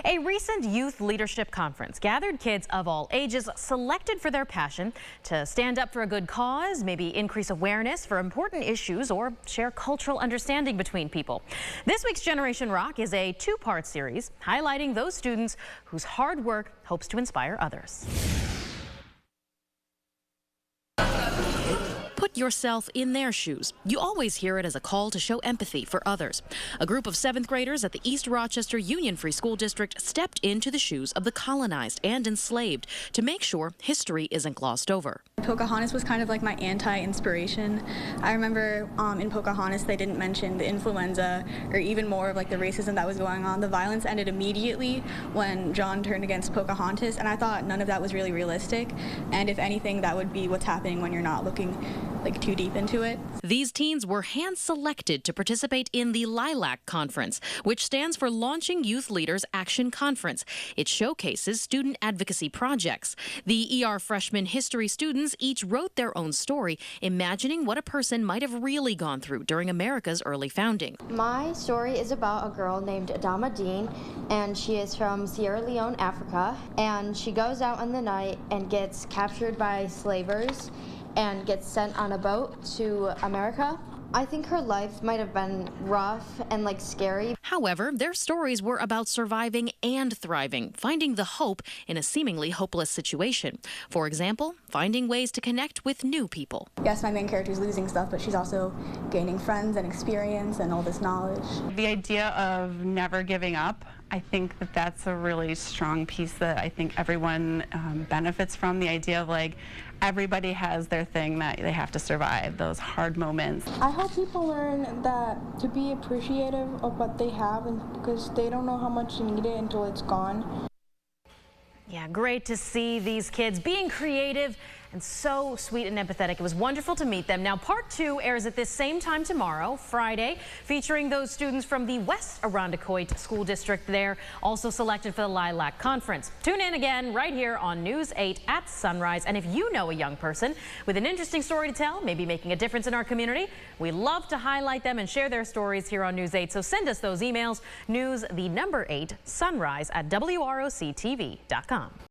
A recent youth leadership conference gathered kids of all ages selected for their passion to stand up for a good cause, maybe increase awareness for important issues, or share cultural understanding between people. This week's Generation ROC is a two-part series highlighting those students whose hard work hopes to inspire others. Put yourself in their shoes. You always hear it as a call to show empathy for others. A group of 7th graders at the East Rochester Union Free School District stepped into the shoes of the colonized and enslaved to make sure history isn't glossed over. Pocahontas was kind of like my anti-inspiration. I remember in Pocahontas they didn't mention the influenza or even more of like the racism that was going on. The violence ended immediately when John turned against Pocahontas, and I thought none of that was really realistic, and if anything that would be what's happening when you're not looking like too deep into it. These teens were hand-selected to participate in the LYLAC conference, which stands for Launching Youth Leaders Action Conference. It showcases student advocacy projects. The ER freshman history students each wrote their own story, imagining what a person might have really gone through during America's early founding. My story is about a girl named Adama Dean, and she is from Sierra Leone, Africa, and she goes out in the night and gets captured by slavers and gets sent on a boat to America. I think her life might have been rough and scary. However, their stories were about surviving and thriving, finding the hope in a seemingly hopeless situation. For example, finding ways to connect with new people. Yes, my main character is losing stuff, but she's also gaining friends and experience and all this knowledge. The idea of never giving up, I think that that's a really strong piece that I think everyone benefits from. The idea of everybody has their thing that they have to survive, those hard moments. I hope people learn that to be appreciative of what they have, and because they don't know how much you need it until it's gone. Yeah, great to see these kids being creative and so sweet and empathetic. It was wonderful to meet them. Now, part 2 airs at this same time tomorrow, Friday, featuring those students from the West Irondequoit School District there, also selected for the LYLAC Conference. Tune in again right here on News 8 at sunrise. And if you know a young person with an interesting story to tell, maybe making a difference in our community, we love to highlight them and share their stories here on News 8. So send us those emails, news8sunrise@WROCTV.com.